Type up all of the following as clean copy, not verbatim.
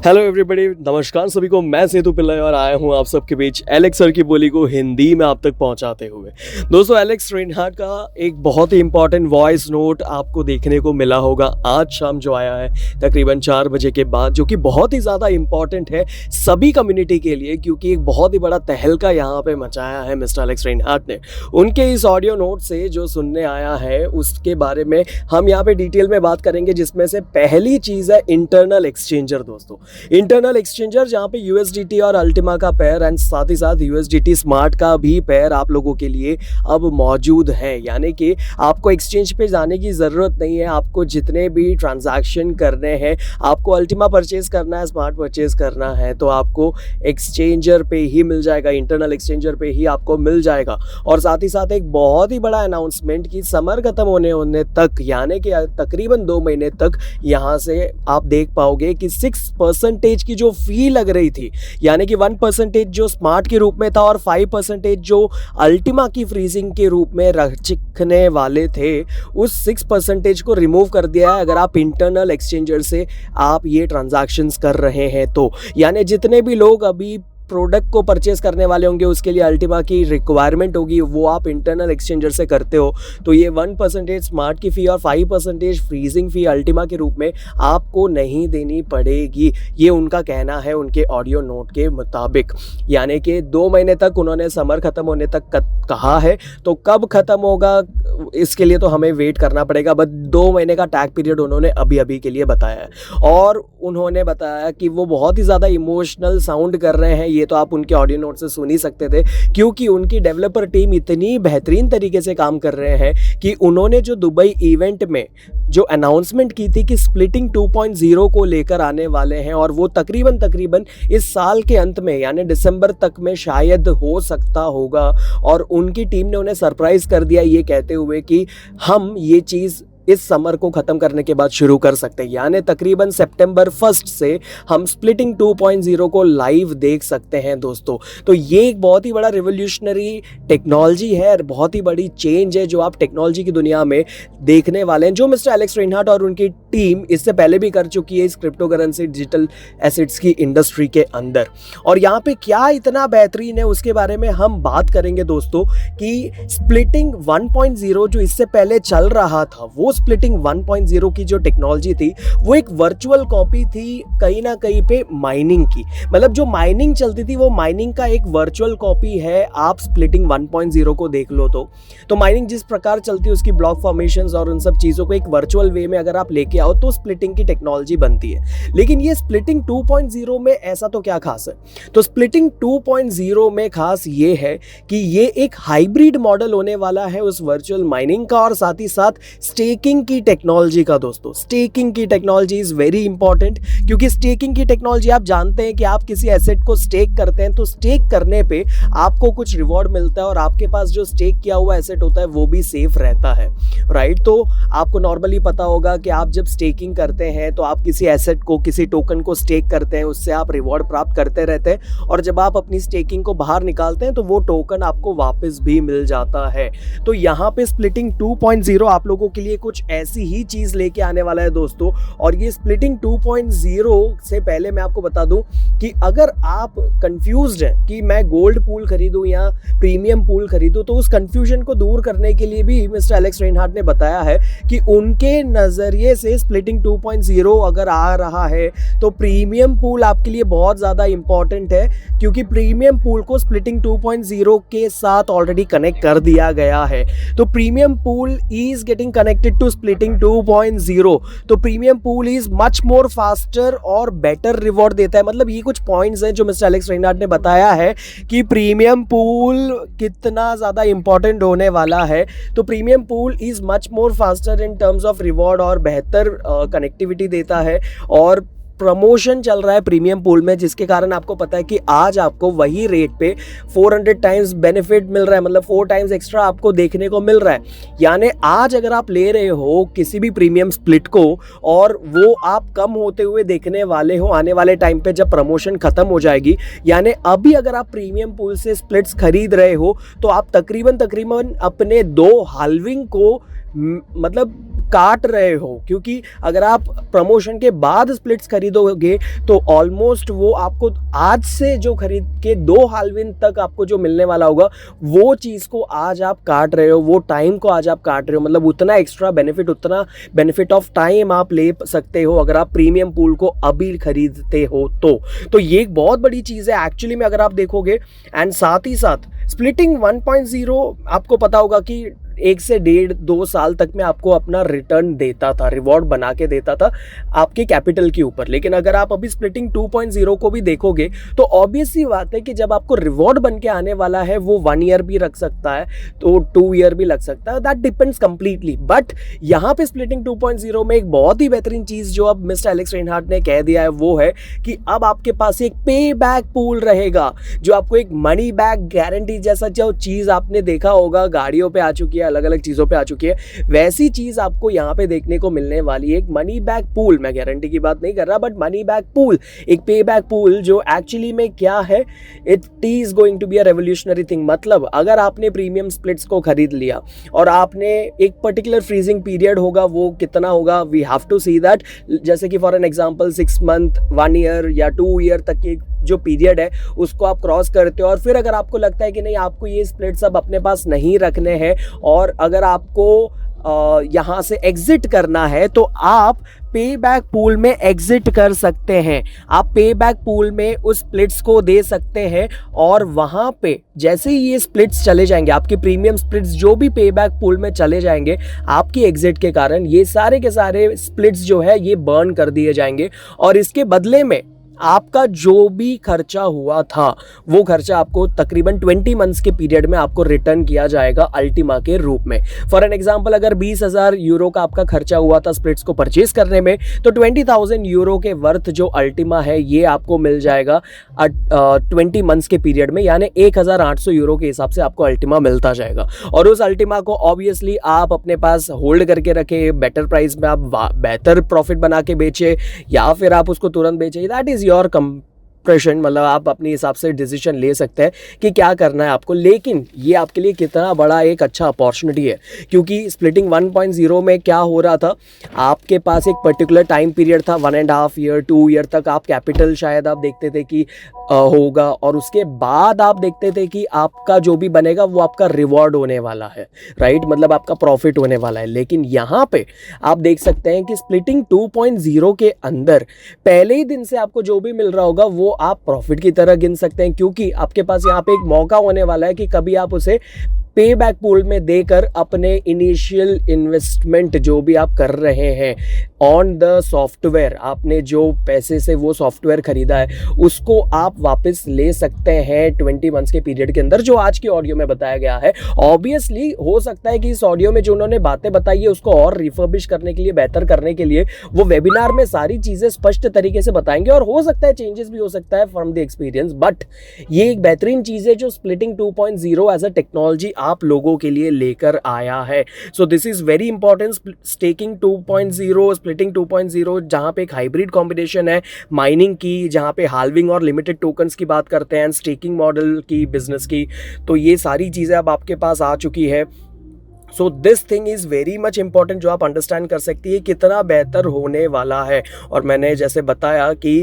Hello everybody, नमस्कार सभी को। मैं सेतु पिल्लाई और आया हूं आप सबके बीच एलेक्स सर की बोली को हिंदी में आप तक पहुंचाते हुए। दोस्तों, एलेक्स रेनहार्ट का एक बहुत ही इंपॉर्टेंट वॉइस नोट आपको देखने को मिला होगा आज शाम जो आया है तकरीबन 4 बजे के बाद, जो कि बहुत ही ज़्यादा इंपॉर्टेंट है सभी कम्युनिटी के लिए, क्योंकि एक बहुत ही बड़ा तहलका यहाँ पे मचाया है मिस्टर एलेक्स रेनहार्ट ने। उनके इस ऑडियो नोट से जो सुनने आया है उसके बारे में हम यहाँ पे डिटेल में बात करेंगे, जिसमें से पहली चीज़ है इंटरनल एक्सचेंजर। दोस्तों, इंटरनल एक्सचेंजर जहां पे यूएसडीटी और अल्टीमा का पेयर एंड साथ ही साथ यूएसडीटी स्मार्ट का भी पेयर आप लोगों के लिए अब मौजूद है। यानी कि आपको एक्सचेंज पे जाने की ज़रूरत नहीं है। आपको जितने भी ट्रांजैक्शन करने हैं, आपको अल्टीमा परचेज करना है, स्मार्ट परचेज करना है, तो आपको एक्सचेंजर पे ही मिल जाएगा, इंटरनल एक्सचेंजर पे ही आपको मिल जाएगा। और साथ ही साथ एक बहुत ही बड़ा अनाउंसमेंट कि समर खत्म होने तक, यानी कि तकरीबन 2 महीने तक यहाँ से आप देख पाओगे कि 6% की जो फी लग रही थी, यानी कि 1% जो स्मार्ट के रूप में था और 5% जो अल्टीमा की फ्रीजिंग के रूप में रखने वाले थे, उस 6% को रिमूव कर दिया है अगर आप इंटरनल एक्सचेंजर से आप ये ट्रांजैक्शंस कर रहे हैं तो। यानी जितने भी लोग अभी प्रोडक्ट को परचेस करने वाले होंगे, उसके लिए अल्टीमा की रिक्वायरमेंट होगी, वो आप इंटरनल एक्सचेंजर से करते हो, तो ये 1% स्मार्ट की फ़ी और 5% फ्रीजिंग फ़ी अल्टीमा के रूप में आपको नहीं देनी पड़ेगी। ये उनका कहना है उनके ऑडियो नोट के मुताबिक। यानी कि 2 महीने तक उन्होंने समर ख़त्म होने तक कहा है, तो कब ख़त्म होगा इसके लिए तो हमें वेट करना पड़ेगा। बट 2 महीने का टैग पीरियड उन्होंने अभी के लिए बताया है। और उन्होंने बताया कि वो बहुत ही ज़्यादा इमोशनल साउंड कर रहे हैं। ये तो आप उनके ऑडियो नोट से सुन ही सकते थे, क्योंकि उनकी डेवलपर टीम इतनी बेहतरीन तरीके से काम कर रहे हैं कि उन्होंने जो दुबई इवेंट में जो अनाउंसमेंट की थी कि स्प्लिटिंग 2.0 को लेकर आने वाले हैं, और वो तकरीबन इस साल के अंत में यानी दिसंबर तक में शायद हो सकता होगा। और उनकी टीम ने उन्हें सरप्राइज कर दिया ये कहते हुए कि हम ये चीज़ इस समर को ख़त्म करने के बाद शुरू कर सकते हैं। यानी तकरीबन सितंबर 1 से हम स्प्लिटिंग 2.0 को लाइव देख सकते हैं दोस्तों। तो ये एक बहुत ही बड़ा रिवोल्यूशनरी टेक्नोलॉजी है, बहुत ही बड़ी चेंज है जो आप टेक्नोलॉजी की दुनिया में देखने वाले हैं, जो मिस्टर एलेक्स रेनहार्ट और उनकी टीम इससे पहले भी कर चुकी है इस क्रिप्टो करेंसी डिजिटल एसेट्स की इंडस्ट्री के अंदर। और यहाँ पे क्या इतना बेहतरीन है उसके बारे में हम बात करेंगे दोस्तों, कि स्प्लिटिंग 1.0 जो इससे पहले चल रहा था, वो स्प्लिटिंग 1.0 की जो टेक्नोलॉजी थी वो एक वर्चुअल कॉपी थी कहीं ना कहीं पे माइनिंग की। मतलब जो माइनिंग चलती थी वो माइनिंग का एक वर्चुअल कॉपी है। आप स्प्लिटिंग 1.0 को देख लो तो माइनिंग जिस प्रकार चलती है उसकी ब्लॉक फॉर्मेशंस और उन सब चीज़ों को एक वर्चुअल वे में अगर आप लेके आओ तो स्प्लिटिंग की टेक्नोलॉजी बनती है। लेकिन ये स्प्लिटिंग 2.0 में ऐसा तो क्या खास है? तो स्प्लिटिंग 2.0 में खास ये है कि ये एक हाइब्रिड मॉडल होने वाला है उस वर्चुअल माइनिंग का और साथ ही साथ स्टेकिंग की टेक्नोलॉजी का। दोस्तों, स्टेकिंग की टेक्नोलॉजी इज वेरी इंपॉर्टेंट, क्योंकि स्टेकिंग की टेक्नोलॉजी आप जानते हैं कि आप किसी एसेट को स्टेक करते हैं तो स्टेक करने पे आपको कुछ रिवॉर्ड मिलता है और आपके पास जो स्टेक किया हुआ एसेट होता है वो भी सेफ रहता है, राइट। तो आपको नॉर्मली पता होगा कि आप जब स्टेकिंग करते हैं तो आप किसी एसेट को, किसी टोकन को स्टेक करते हैं, उससे आप रिवॉर्ड प्राप्त करते रहते हैं, और जब आप अपनी स्टेकिंग को बाहर निकालते हैं तो वो टोकन आपको वापस भी मिल जाता है। तो यहाँ पे स्प्लिटिंग 2.0 आप लोगों के लिए कुछ ऐसी ही चीज लेके आने वाला है दोस्तों। और ये स्प्लिटिंग 2.0 से पहले मैं आपको बता दूं कि अगर आप कंफ्यूज्ड हैं कि मैं गोल्ड पूल खरीदूं या प्रीमियम पूल खरीदूं, तो उस कंफ्यूजन को दूर करने के लिए भी मिस्टर एलेक्स रेनहार्ट ने बताया है कि उनके नजरिए से स्प्लिटिंग 2.0 अगर आ रहा है तो प्रीमियम पूल आपके लिए बहुत ज्यादा इंपॉर्टेंट है, क्योंकि प्रीमियम पूल को स्प्लिटिंग 2.0 के साथ ऑलरेडी कनेक्ट कर दिया गया है। तो premium pool is getting connected to splitting 2.0। तो premium pool is much more faster और बेटर रिवॉर्ड देता है। मतलब ये कुछ पॉइंट्स हैं जो मिस्टर एलेक्स रेनहार्ट ने बताया है कि प्रीमियम पूल कितना ज़्यादा इंपॉर्टेंट होने वाला है। तो premium pool is much more faster in terms of reward और बेहतर कनेक्टिविटी देता है। और प्रमोशन चल रहा है प्रीमियम पूल में, जिसके कारण आपको पता है कि आज आपको वही रेट पे 400 टाइम्स बेनिफिट मिल रहा है, मतलब 4 टाइम्स एक्स्ट्रा आपको देखने को मिल रहा है। यानी आज अगर आप ले रहे हो किसी भी प्रीमियम स्प्लिट को और वो आप कम होते हुए देखने वाले हो आने वाले टाइम पे जब प्रमोशन खत्म हो जाएगी, यानी अभी अगर आप प्रीमियम पूल से स्प्लिट्स खरीद रहे हो तो आप तकरीबन अपने 2 हाल्विंग को मतलब काट रहे हो, क्योंकि अगर आप प्रमोशन के बाद स्प्लिट्स खरीदोगे तो ऑलमोस्ट वो आपको आज से जो खरीद के 2 हाल्विन तक आपको जो मिलने वाला होगा वो चीज़ को आज आप काट रहे हो, वो टाइम को आज आप काट रहे हो। मतलब उतना एक्स्ट्रा बेनिफिट, उतना बेनिफिट ऑफ टाइम आप ले सकते हो अगर आप प्रीमियम पूल को अभी खरीदते हो तो ये एक बहुत बड़ी चीज़ है एक्चुअली में अगर आप देखोगे। एंड साथ ही साथ स्प्लिटिंग 1.0 आपको पता होगा कि 1 से 1.5-2 साल तक में आपको अपना रिटर्न देता था, रिवॉर्ड बना के देता था आपके कैपिटल के ऊपर। लेकिन अगर आप अभी स्प्लिटिंग 2.0 को भी देखोगे तो ऑब्वियस सी बात है कि जब आपको रिवॉर्ड बन के आने वाला है वो 1 ईयर भी रख सकता है, तो 2 ईयर भी लग सकता है, दैट डिपेंड्स कंप्लीटली। बट यहाँ पे स्प्लिटिंग 2.0 में एक बहुत ही बेहतरीन चीज़ जो अब मिस्टर एलेक्स रेनहार्ट ने कह दिया है वो है कि अब आपके पास एक पे बैक पूल रहेगा, जो आपको एक मनी बैक गारंटी जैसा जो चीज़ आपने देखा होगा गाड़ियों पे आ चुकी है, अलग अलग चीज़ों पे आ चुकी है, वैसी चीज़ आपको यहाँ पे देखने को मिलने वाली है। एक मनी बैक पूल, मैं गारंटी की बात नहीं कर रहा, बट मनी बैक पूल, एक पे बैक पूल जो एक्चुअली में क्या है, it is going to be a revolutionary thing. मतलब अगर आपने प्रीमियम स्प्लिट्स को खरीद लिया और आपने एक पर्टिकुलर फ्रीजिंग पीरियड होगा, वो कितना होगा, we have to see that, जैसे कि for an example 6 month, 1 year या 2 ईयर तक की जो पीरियड है उसको आप क्रॉस करते हो, और फिर अगर आपको लगता है कि नहीं आपको ये स्प्लिट्स अब अपने पास नहीं रखने हैं और अगर आपको यहाँ से एग्जिट करना है तो आप पे बैक पूल में एग्जिट कर सकते हैं। आप पे बैक पूल में उस स्प्लिट्स को दे सकते हैं और वहाँ पे जैसे ही ये स्प्लिट्स चले जाएंगे, आपके प्रीमियम स्प्लिट्स जो भी पे बैक पूल में चले जाएंगे, आपकी एग्जिट के कारण ये सारे के सारे स्प्लिट्स जो है ये बर्न कर दिए जाएंगे और इसके बदले में आपका जो भी खर्चा हुआ था वो खर्चा आपको तकरीबन 20 मंथ्स के पीरियड में आपको रिटर्न किया जाएगा अल्टीमा के रूप में। फॉर एन एग्जांपल अगर 20,000 यूरो का आपका खर्चा हुआ था स्प्लिट्स को परचेज करने में, तो 20,000 यूरो के वर्थ जो अल्टीमा है ये आपको मिल जाएगा 20 मंथ्स के पीरियड में, यानी 1,800 यूरो के हिसाब से आपको अल्टीमा मिलता जाएगा। और उस अल्टीमा को ऑब्वियसली आप अपने पास होल्ड करके रखे, बेटर प्राइस में आप बेहतर प्रॉफिट बना के बेचे या फिर आप उसको तुरंत बेचे, दैट इज योर कंप्रेशन। मतलब आप अपने हिसाब से डिसीजन ले सकते हैं कि क्या करना है आपको, लेकिन ये आपके लिए कितना बड़ा एक अच्छा अपॉर्चुनिटी है, क्योंकि स्प्लिटिंग 1.0 में क्या हो रहा था, आपके पास एक पर्टिकुलर टाइम पीरियड था, 1.5 ईयर 2 ईयर तक आप कैपिटल शायद आप देखते थे कि होगा, और उसके बाद आप देखते थे कि आपका जो भी बनेगा वो आपका रिवॉर्ड होने वाला है, राइट, मतलब आपका प्रॉफिट होने वाला है। लेकिन यहाँ पे आप देख सकते हैं कि स्प्लिटिंग 2.0 के अंदर पहले ही दिन से आपको जो भी मिल रहा होगा वो आप प्रॉफिट की तरह गिन सकते हैं, क्योंकि आपके पास यहाँ पे एक मौका होने वाला है कि कभी आप उसे पे बैक पूल में देकर अपने इनिशियल इन्वेस्टमेंट जो भी आप कर रहे हैं ऑन द सॉफ्टवेयर, आपने जो पैसे से वो सॉफ्टवेयर खरीदा है उसको आप वापस ले सकते हैं 20 मंथ्स के पीरियड के अंदर, जो आज की ऑडियो में बताया गया है। ऑब्वियसली हो सकता है कि इस ऑडियो में जो उन्होंने बातें बताई है उसको और रिफर्बिश करने के लिए, बेहतर करने के लिए वो वेबिनार में सारी चीज़ें स्पष्ट तरीके से बताएंगे, और हो सकता है चेंजेस भी हो सकता है फ्रॉम द एक्सपीरियंस। बट ये एक बेहतरीन चीज़ है जो स्प्लिटिंग 2.0 एज अ टेक्नोलॉजी आप लोगों के लिए लेकर आया है। So this is very important. Staking 2.0, splitting 2.0 जहां पे एक हाइब्रिड कॉम्बिनेशन है माइनिंग की, जहां पे हाल्विंग और लिमिटेड टोकन्स की बात करते हैं, स्टेकिंग मॉडल की, बिजनेस की, तो ये सारी चीज़ें अब आपके पास आ चुकी है। So this thing is very much important, जो आप अंडरस्टैंड कर सकती है कितना बेहतर होने वाला है। और मैंने जैसे बताया कि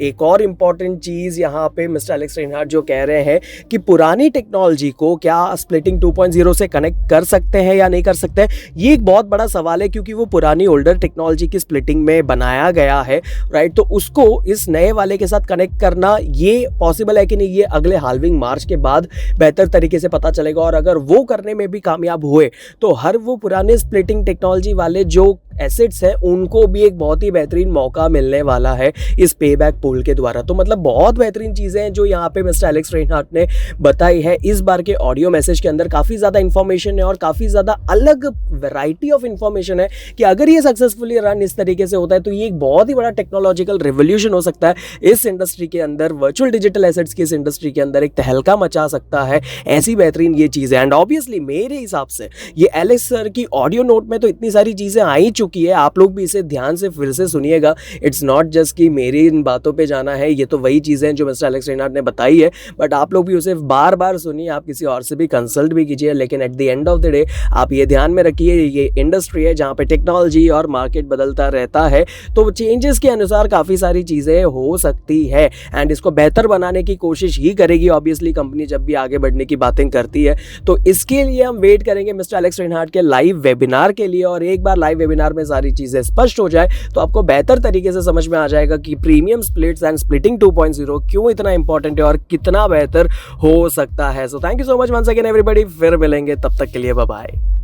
एक और इम्पॉर्टेंट चीज़ यहाँ पे मिस्टर एलेक्स रेनहार्ट जो कह रहे हैं कि पुरानी टेक्नोलॉजी को क्या स्प्लिटिंग 2.0 से कनेक्ट कर सकते हैं या नहीं कर सकते हैं, ये एक बहुत बड़ा सवाल है, क्योंकि वो पुरानी ओल्डर टेक्नोलॉजी की स्प्लिटिंग में बनाया गया है, राइट। तो उसको इस नए वाले के साथ कनेक्ट करना ये पॉसिबल है कि नहीं, ये अगले हाल्विंग मार्च के बाद बेहतर तरीके से पता चलेगा। और अगर वो करने में भी कामयाब हुए तो हर वो पुराने स्प्लिटिंग टेक्नोलॉजी वाले जो एसेट्स हैं उनको भी एक बहुत ही बेहतरीन मौका मिलने वाला है इस पे बैक पूल के द्वारा। तो मतलब बहुत बेहतरीन चीज़ें हैं जो यहाँ पे मिस्टर एलेक्स रेनहार्ट ने बताई है। इस बार के ऑडियो मैसेज के अंदर काफ़ी ज़्यादा इन्फॉर्मेशन है और काफ़ी ज़्यादा अलग वैरायटी ऑफ इन्फॉर्मेशन है कि अगर ये सक्सेसफुली रन इस तरीके से होता है तो ये एक बहुत ही बड़ा टेक्नोलॉजिकल रिवोल्यूशन हो सकता है इस इंडस्ट्री के अंदर, वर्चुअल डिजिटल एसेट्स की इस इंडस्ट्री के अंदर एक तहलका मचा सकता है। ऐसी बेहतरीन ये चीज़ है। एंड ऑब्वियसली मेरे हिसाब से ये एलेक्स सर की ऑडियो नोट में तो इतनी सारी चीज़ें आई चुकी है, आप लोग भी इसे ध्यान से फिर से सुनिएगा। इट्स नॉट जस्ट कि मेरी इन बातों पे जाना है, ये तो वही चीज़ें हैं जो मिस्टर एलेक्स रेनहार्ड ने बताई है, बट आप लोग भी उसे बार बार सुनिए, आप किसी और से भी कंसल्ट भी कीजिए। लेकिन at the end of the day आप ये ध्यान में रखिए, ये इंडस्ट्री है जहाँ पे टेक्नोलॉजी और मार्केट बदलता रहता है, तो चेंजेस के अनुसार काफ़ी सारी चीज़ें हो सकती है एंड इसको बेहतर बनाने की कोशिश ही करेगी ऑब्वियसली कंपनी जब भी आगे बढ़ने की बातें करती है। तो इसके लिए हम वेट करेंगे मिस्टर एलेक्स रेनहार्ड के लाइव वेबिनार के लिए, और एक बार लाइव वेबिनार में सारी चीज़ें स्पष्ट हो जाए तो आपको बेहतर तरीके से समझ में आ जाएगा कि प्रीमियम स्प्लिट्स एंड स्प्लिटिंग 2.0 क्यों इतना इंपॉर्टेंट है और कितना बेहतर हो सकता है। So thank you so much once again everybody, फिर मिलेंगे, तब तक के लिए बाय बाय।